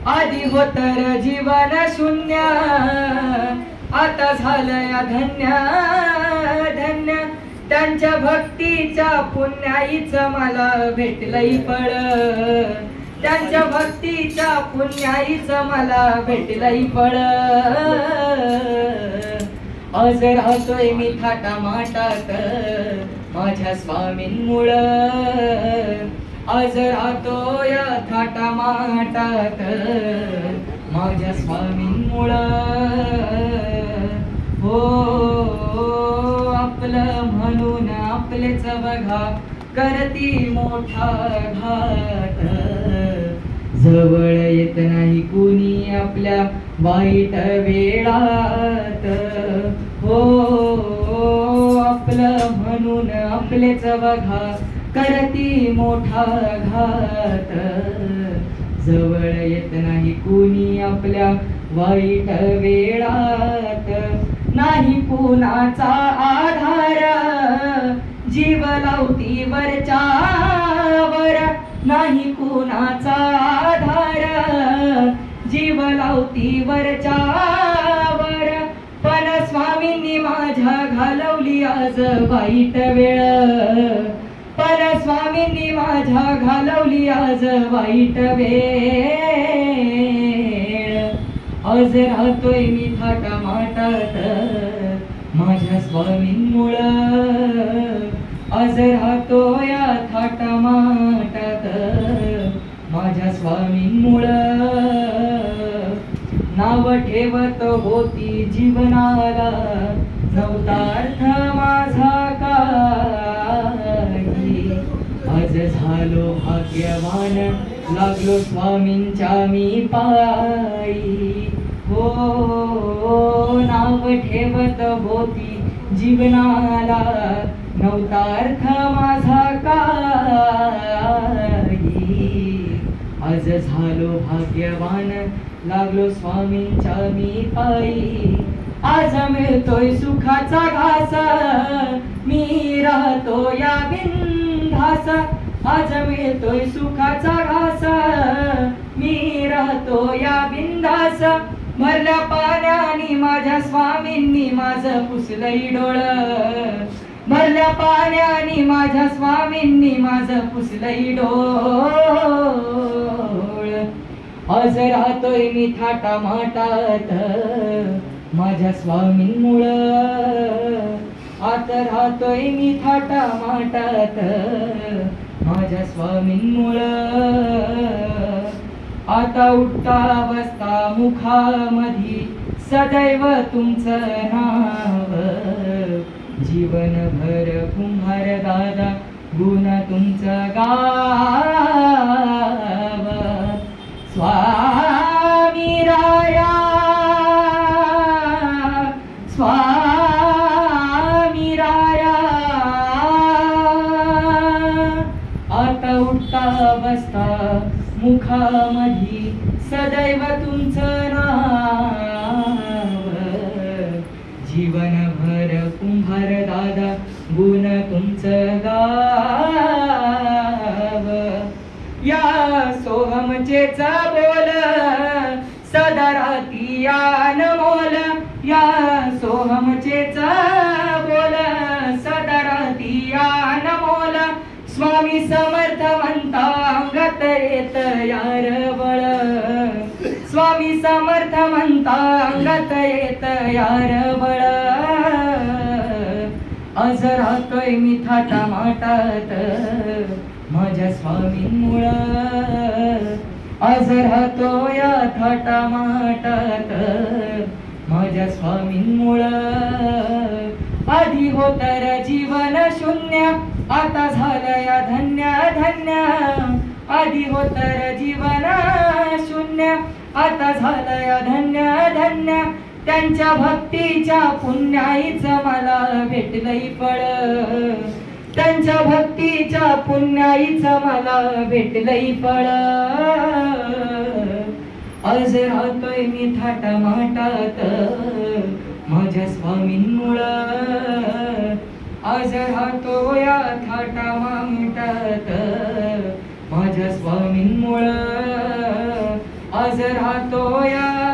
आधी होतर जीवन शून्य, आता झालंय धन्य धन्य. त्यांच्या भक्तीच्या पुण्याईच मला भेटलंय फळ, त्यांच्या भक्तीच्या पुण्याईच मला भेटलंय फळ. आज राहतोय मी थाटामाटात माझ्या स्वामींमुळं, आज राहतोय थाटामाटात माझ्या स्वामींमुळं. हो आपलं म्हणून आपलेच बघा करती मोठा घात, जवळ येत नाही कुणी आपल्या वाईट वेळात. हो आपलं म्हणून आपलेच बघा करती मोठा घात, जवळ येत नाही कुणी आपल्या वाईट वेळात. नाही कुणाचा आधार जीव लावती वरच्यावर, नाही कुणाचा आधार जीव लावती वरच्यावर. पण स्वामींनी माझ्या घालवली आज वाईट वेळ, पण स्वामींनी माझ्या घालवली आज वाईट वेळ. आज राहतोय मी थाटामाटात माझ्या स्वामींमुळं, आज राहतोय थाटामाटात माझ्या स्वामींमुळं. नाव ठेवत होती जीवनाला नव्हता अर्थ माझा काही, आज झालो भाग्यवान लागलो स्वामींच्या मी पायी. हो नाव ठेवत होती जीवनाला नव्हता अर्थ माझा काही, आज झालो भाग्यवान लागलो स्वामींच्या मी पायी. आज मिळतोय सुखाचा घास मी राहतो या बिनधास, आज मिळतोय सुखाचा घास मी राहतो या बिनधास. भरल्या पाण्याने माझ्या स्वामींनी माझं पुसलंय डोळं, भरल्या पाण्याने माझ्या स्वामींनी माझं पुसलंय डोळं. आज राहतोय मी थाटामाटात माझ्या स्वामींमुळं, आता राहतोय मी थाटामाटात माझ्या स्वामींमुळं. आता उठता बसता मुखामधी सदैव तुमचं नाव, जीवनभर कुंभार दादा गुण तुमचं गाव. स्वामी राया स्वामी राया, आता उठता बसता मुखामधी सदैव तुमचं नाव, जीवनभर कुंभार दादा गुण तुमचं गाव. या सोहमचेच बोल सदा राहती अनमोल, या सोहमचेच बोल सदा राहती अनमोल. स्वामी समर्थवंता अंगात येत यार बळ, स्वामी समर्थवंता अंगात येत यार बळ. आज राहतोय मी थाटामाटात माझ्या स्वामींमुळं, आज राहतोय थाटामाटात माझ्या स्वामींमुळं. आधी होतर जीवन शून्य, आता झालंय धन्य धन्य. आधी होतर जीवन शून्य, आता झालंय धन्य धन्य. त्यांच्या भक्तीच्या पुण्याईच मला भेटलंय फळ, त्यांच्या भक्तीच्या पुण्याईच मला भेटलंय फळ. आज राहतोय मी थाटामाटात माझ्या स्वामींमुळं, आज राहतोय थाटामाटात माझ्या स्वामींमुळं. आज राहतोया